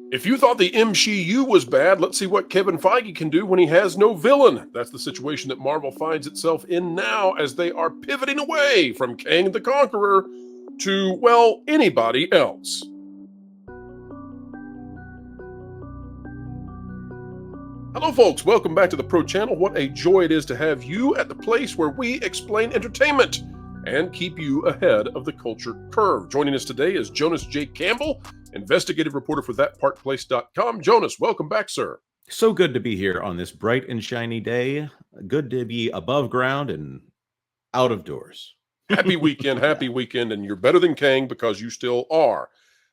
If you thought the MCU was bad, let's see what Kevin Feige can do when he has no villain. That's the situation that Marvel finds itself in now as they are pivoting away from Kang the Conqueror to, well, anybody else. Hello, folks. Welcome back to the Pro Channel. What a joy it is to have you at the place where we explain entertainment and keep you ahead of the culture curve. Joining us today is Jonas J. Campbell, investigative reporter for thatparkplace.com. Jonas, welcome back, sir. So good to be here on this bright and shiny day. Good to be above ground and out of doors. Happy weekend, and you're better than Kang because you still are.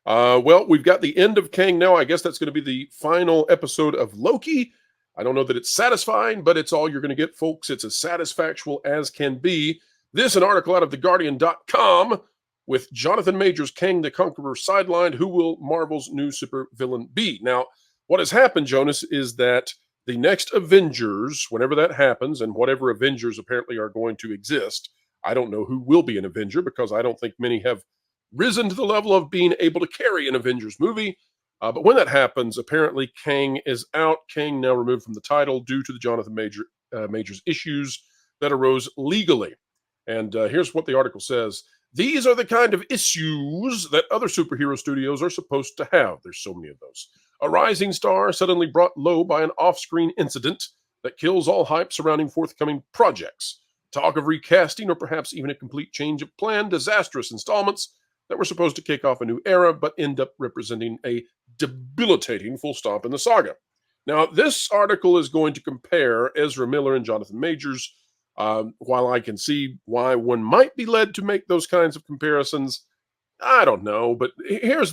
Well, we've got the end of Kang now. I guess that's going to be the final episode of Loki. I don't know that it's satisfying, but it's all you're going to get, folks. It's as satisfactual as can be. This, an article out of theguardian.com with Jonathan Majors, Kang the Conqueror sidelined. Who will Marvel's new supervillain be? Now, what has happened, Jonas, is that the next Avengers, whenever that happens, and whatever Avengers apparently are going to exist, I don't know who will be an Avenger because I don't think many have risen to the level of being able to carry an Avengers movie. But when that happens, apparently Kang is out. Kang now removed from the title due to the Jonathan Majors issues that arose legally. And here's what the article says. These are the kind of issues that other superhero studios are supposed to have. There's so many of those. A rising star suddenly brought low by an off-screen incident that kills all hype surrounding forthcoming projects. Talk of recasting or perhaps even a complete change of plan. Disastrous installments that were supposed to kick off a new era but end up representing a debilitating full stop in the saga. Now, this article is going to compare Ezra Miller and Jonathan Majors. While I can see why one might be led to make those kinds of comparisons, I don't know. But here's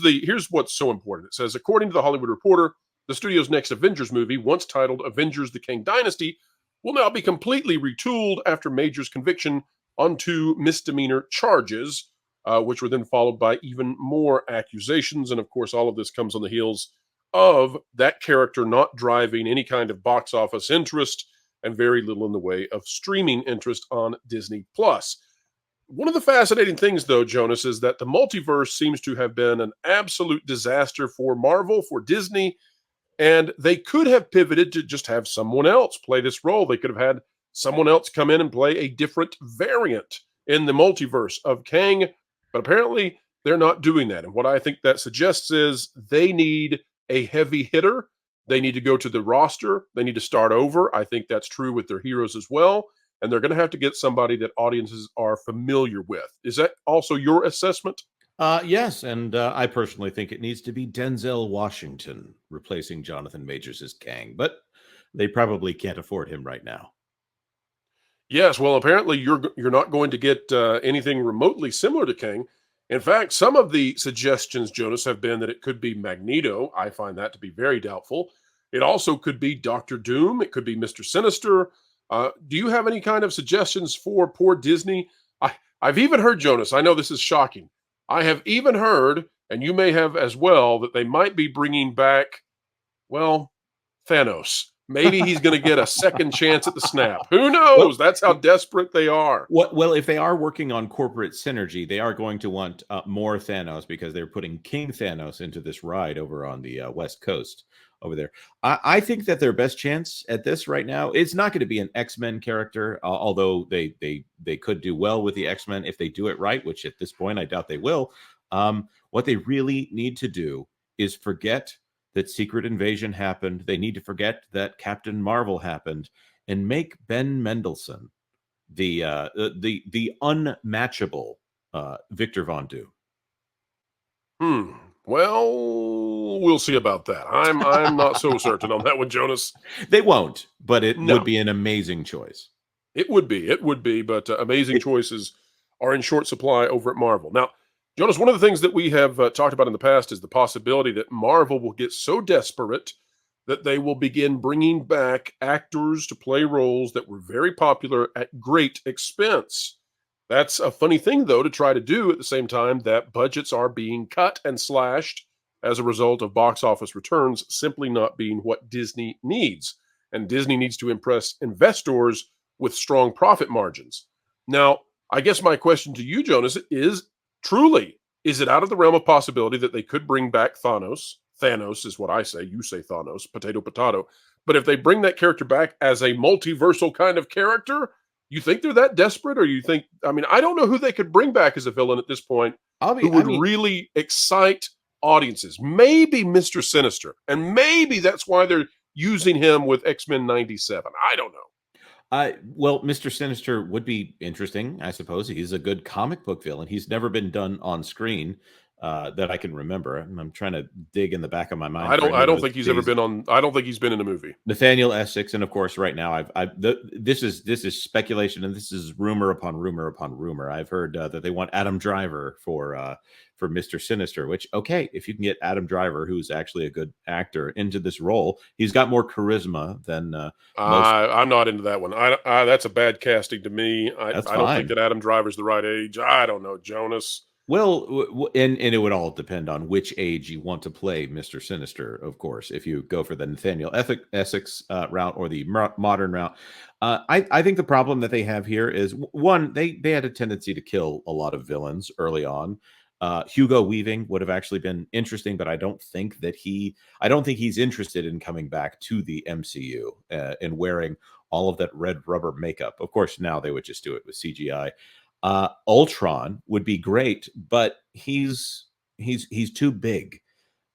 what's so important. It says, according to The Hollywood Reporter, the studio's next Avengers movie, once titled Avengers: The Kang Dynasty, will now be completely retooled after Majors' conviction on 2 misdemeanor charges, which were then followed by even more accusations. And of course, all of this comes on the heels of that character not driving any kind of box office interest and very little in the way of streaming interest on Disney+. One of the fascinating things, though, Jonas, is that the multiverse seems to have been an absolute disaster for Marvel, for Disney, and they could have pivoted to just have someone else play this role. They could have had someone else come in and play a different variant in the multiverse of Kang, but apparently they're not doing that. And what I think that suggests is they need a heavy hitter. They need to go to the roster. They need to start over. I think that's true with their heroes as well. And they're going to have to get somebody that audiences are familiar with. Is that also your assessment? Yes, and I personally think it needs to be Denzel Washington replacing Jonathan Majors as Kang, but they probably can't afford him right now. Yes, well, apparently you're not going to get anything remotely similar to Kang. In fact, some of the suggestions, Jonas, have been that it could be Magneto. I find that to be very doubtful. It also could be Doctor Doom. It could be Mr. Sinister. Do you have any kind of suggestions for poor Disney? I've even heard, Jonas, I know this is shocking. I have even heard, and you may have as well, that they might be bringing back, well, Thanos. Maybe he's going to get a second chance at the snap. Who knows? That's how desperate they are. Well, if they are working on corporate synergy, they are going to want more Thanos because they're putting King Thanos into this ride over on the West Coast over there. I think that their best chance at this right now, it's not going to be an X-Men character, although they could do well with the X-Men if they do it right, which at this point I doubt they will. What they really need to do is forget that Secret Invasion happened. They need to forget that Captain Marvel happened and make Ben Mendelsohn the unmatchable Victor Von Doom. Well, we'll see about that. I'm not so certain on that one, Jonas. They won't, but it would be an amazing choice. It would be, but amazing choices are in short supply over at Marvel. Now, Jonas, one of the things that we have talked about in the past is the possibility that Marvel will get so desperate that they will begin bringing back actors to play roles that were very popular at great expense. That's a funny thing, though, to try to do at the same time that budgets are being cut and slashed as a result of box office returns simply not being what Disney needs. And Disney needs to impress investors with strong profit margins. Now, I guess my question to you, Jonas, is truly, is it out of the realm of possibility that they could bring back Thanos Thanos is what I say. You say Thanos, potato, potato. But if they bring that character back as a multiversal kind of character, you think they're that desperate? Or you think, I mean, I don't know who they could bring back as a villain at this point who I would mean, really excite audiences. Maybe Mr. Sinister. And maybe that's why they're using him with X-Men 97. I don't know. well, Mr. Sinister would be interesting, I suppose. He's a good comic book villain. He's never been done on screen that I can remember. I'm trying to dig in the back of my mind. I don't think he's ever been on. I don't think he's been in a movie. Nathaniel Essex, and of course, right now, this is speculation, and this is rumor upon rumor upon rumor. I've heard that they want Adam Driver for Mr. Sinister. Which, okay, if you can get Adam Driver, who's actually a good actor, into this role, he's got more charisma than most. I'm not into that one. That's a bad casting to me. I don't think that Adam Driver's the right age. I don't know, Jonas. Well, and it would all depend on which age you want to play Mr. Sinister, of course. If you go for the Nathaniel Essex route or the modern route, I think the problem that they have here is, one, they had a tendency to kill a lot of villains early on. Hugo Weaving would have actually been interesting, but I don't think he's interested in coming back to the MCU and wearing all of that red rubber makeup. Of course, now they would just do it with CGI. Ultron would be great, but he's too big.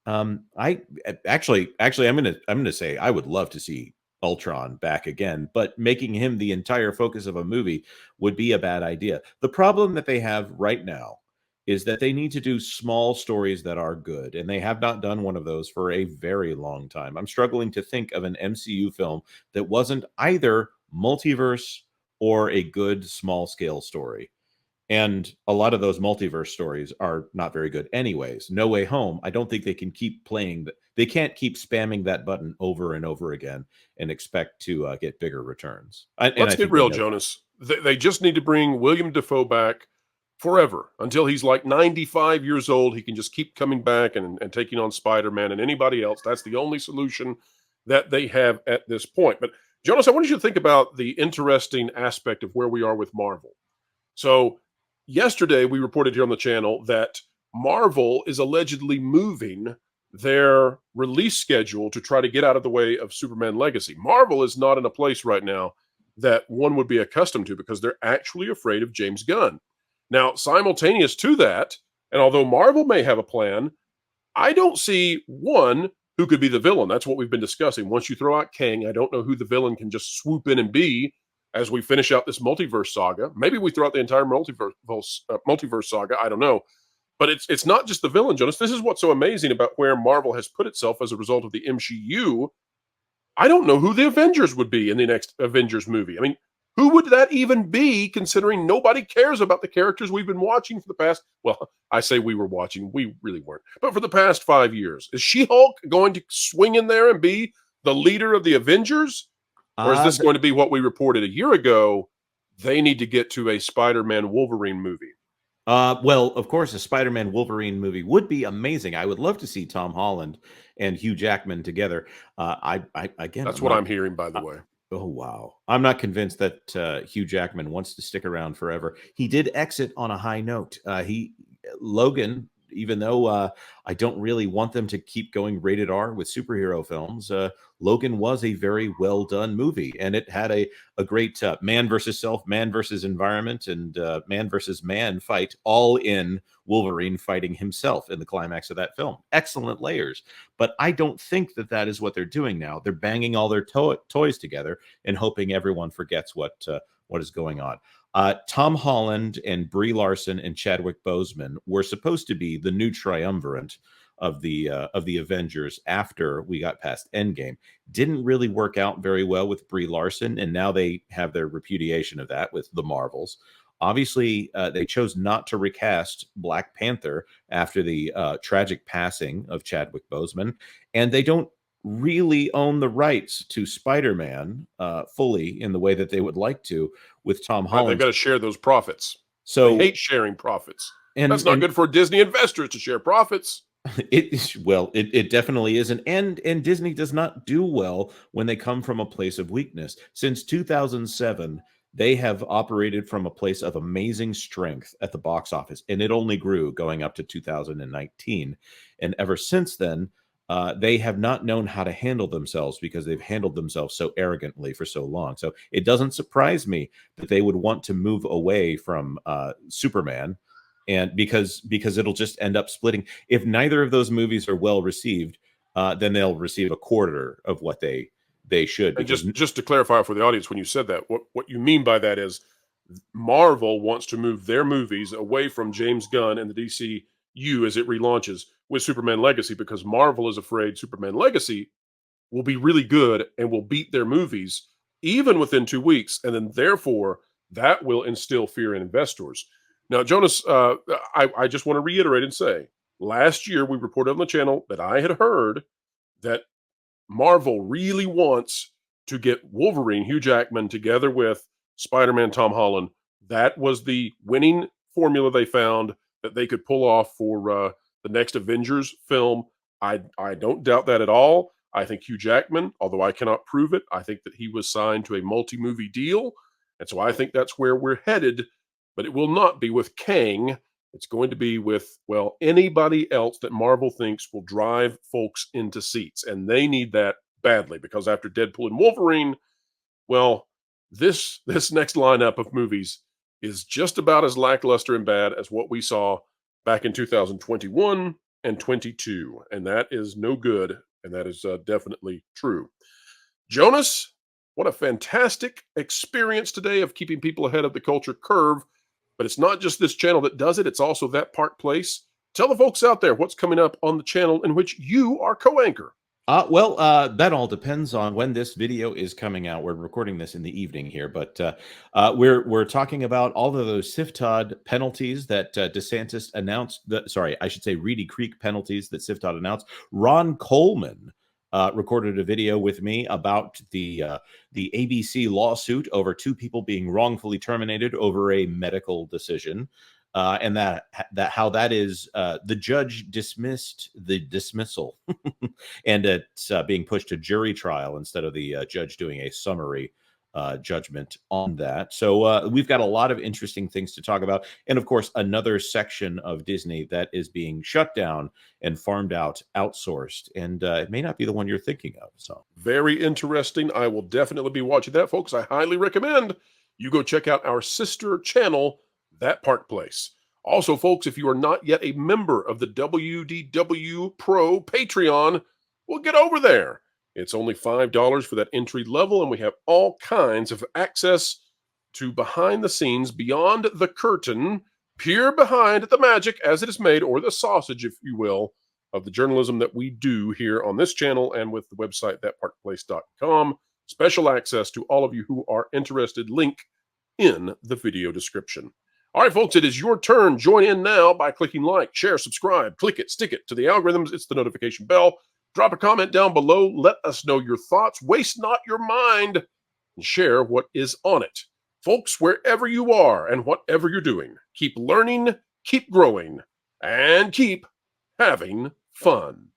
I actually I'm gonna say I would love to see Ultron back again, but making him the entire focus of a movie would be a bad idea. The problem that they have right now is that they need to do small stories that are good, and they have not done one of those for a very long time. I'm struggling to think of an MCU film that wasn't either multiverse or a good small scale story. And a lot of those multiverse stories are not very good anyways. No Way Home, I don't think they can keep playing that. They can't keep spamming that button over and over again and expect to get bigger returns. Let's get real, Jonas. They just need to bring William Dafoe back forever until he's like 95 years old. He can just keep coming back and taking on Spider-Man and anybody else. That's the only solution that they have at this point. But Jonas, I wanted you to think about the interesting aspect of where we are with Marvel. So yesterday, we reported here on the channel that Marvel is allegedly moving their release schedule to try to get out of the way of Superman Legacy. Marvel is not in a place right now that one would be accustomed to because they're actually afraid of James Gunn. Now, simultaneous to that, and although Marvel may have a plan, I don't see one who could be the villain. That's what we've been discussing. Once you throw out Kang, I don't know who the villain can just swoop in and be as we finish out this multiverse saga. Maybe we throw out the entire multiverse saga. I don't know. But it's not just the villain, Jonas. This is what's so amazing about where Marvel has put itself as a result of the MCU. I don't know who the Avengers would be in the next Avengers movie. I mean, who would that even be, considering nobody cares about the characters we've been watching for the past, well, I say we were watching, we really weren't, but for the past 5 years. Is She-Hulk going to swing in there and be the leader of the Avengers? Or is this going to be what we reported a year ago? They need to get to a Spider-Man Wolverine movie. Well, of course, a Spider-Man Wolverine movie would be amazing. I would love to see Tom Holland and Hugh Jackman together. That's what I'm hearing, by the way. Oh, wow. I'm not convinced that Hugh Jackman wants to stick around forever. He did exit on a high note. Logan, even though I don't really want them to keep going rated R with superhero films, Logan was a very well done movie, and it had a great man versus self, man versus environment, and man versus man fight, all in Wolverine fighting himself in the climax of that film. Excellent layers. But I don't think that is what they're doing now. They're banging all their toys together and hoping everyone forgets what is going on. Tom Holland and Brie Larson and Chadwick Boseman were supposed to be the new triumvirate of the Avengers after we got past Endgame. Didn't really work out very well with Brie Larson, and now they have their repudiation of that with the Marvels. Obviously, they chose not to recast Black Panther after the tragic passing of Chadwick Boseman, and they don't really own the rights to Spider-Man fully in the way that they would like to with Tom Holland. They've got to share those profits. So they hate sharing profits. And that's not good for Disney investors to share profits. It definitely isn't. And Disney does not do well when they come from a place of weakness. Since 2007, they have operated from a place of amazing strength at the box office, and it only grew going up to 2019. And ever since then, they have not known how to handle themselves because they've handled themselves so arrogantly for so long. So it doesn't surprise me that they would want to move away from Superman, and because it'll just end up splitting. If neither of those movies are well received, then they'll receive a quarter of what they should. And Because just to clarify for the audience, when you said that, what you mean by that is Marvel wants to move their movies away from James Gunn and the DCU as it relaunches with Superman Legacy, because Marvel is afraid Superman Legacy will be really good and will beat their movies even within 2 weeks, and then therefore that will instill fear in investors. Now, Jonas, I just want to reiterate and say, last year we reported on the channel that I had heard that Marvel really wants to get Wolverine, Hugh Jackman, together with Spider-Man, Tom Holland. That was the winning formula they found that they could pull off for the next Avengers film. I don't doubt that at all. I think Hugh Jackman, although I cannot prove it, I think that he was signed to a multi-movie deal. And so I think that's where we're headed. But it will not be with Kang. It's going to be with, well, anybody else that Marvel thinks will drive folks into seats. And they need that badly, because after Deadpool and Wolverine, well, this next lineup of movies is just about as lackluster and bad as what we saw back in 2021 and 22. And that is no good. And that is definitely true. Jonas, what a fantastic experience today of keeping people ahead of the culture curve. But it's not just this channel that does it. It's also That Park Place. Tell the folks out there what's coming up on the channel in which you are co-anchor. That all depends on when this video is coming out. We're recording this in the evening here, but we're talking about all of those SIFTOD penalties that DeSantis announced. I should say Reedy Creek penalties that SIFTOD announced. Ron Coleman recorded a video with me about the ABC lawsuit over 2 people being wrongfully terminated over a medical decision. And how that is the judge dismissed the dismissal and it's being pushed to jury trial instead of the judge doing a summary judgment on that. So we've got a lot of interesting things to talk about. And of course, another section of Disney that is being shut down and farmed out, outsourced. And it may not be the one you're thinking of. So very interesting. I will definitely be watching that, folks. I highly recommend you go check out our sister channel, That Park Place. Also, folks, if you are not yet a member of the WDW Pro Patreon, well, get over there. It's only $5 for that entry level, and we have all kinds of access to behind the scenes, beyond the curtain, peer behind the magic as it is made, or the sausage, if you will, of the journalism that we do here on this channel and with the website thatparkplace.com. Special access to all of you who are interested. Link in the video description. All right, folks, it is your turn. Join in now by clicking like, share, subscribe, click it, stick it to the algorithms. It's the notification bell. Drop a comment down below. Let us know your thoughts. Waste not your mind and share what is on it. Folks, wherever you are and whatever you're doing, keep learning, keep growing, and keep having fun.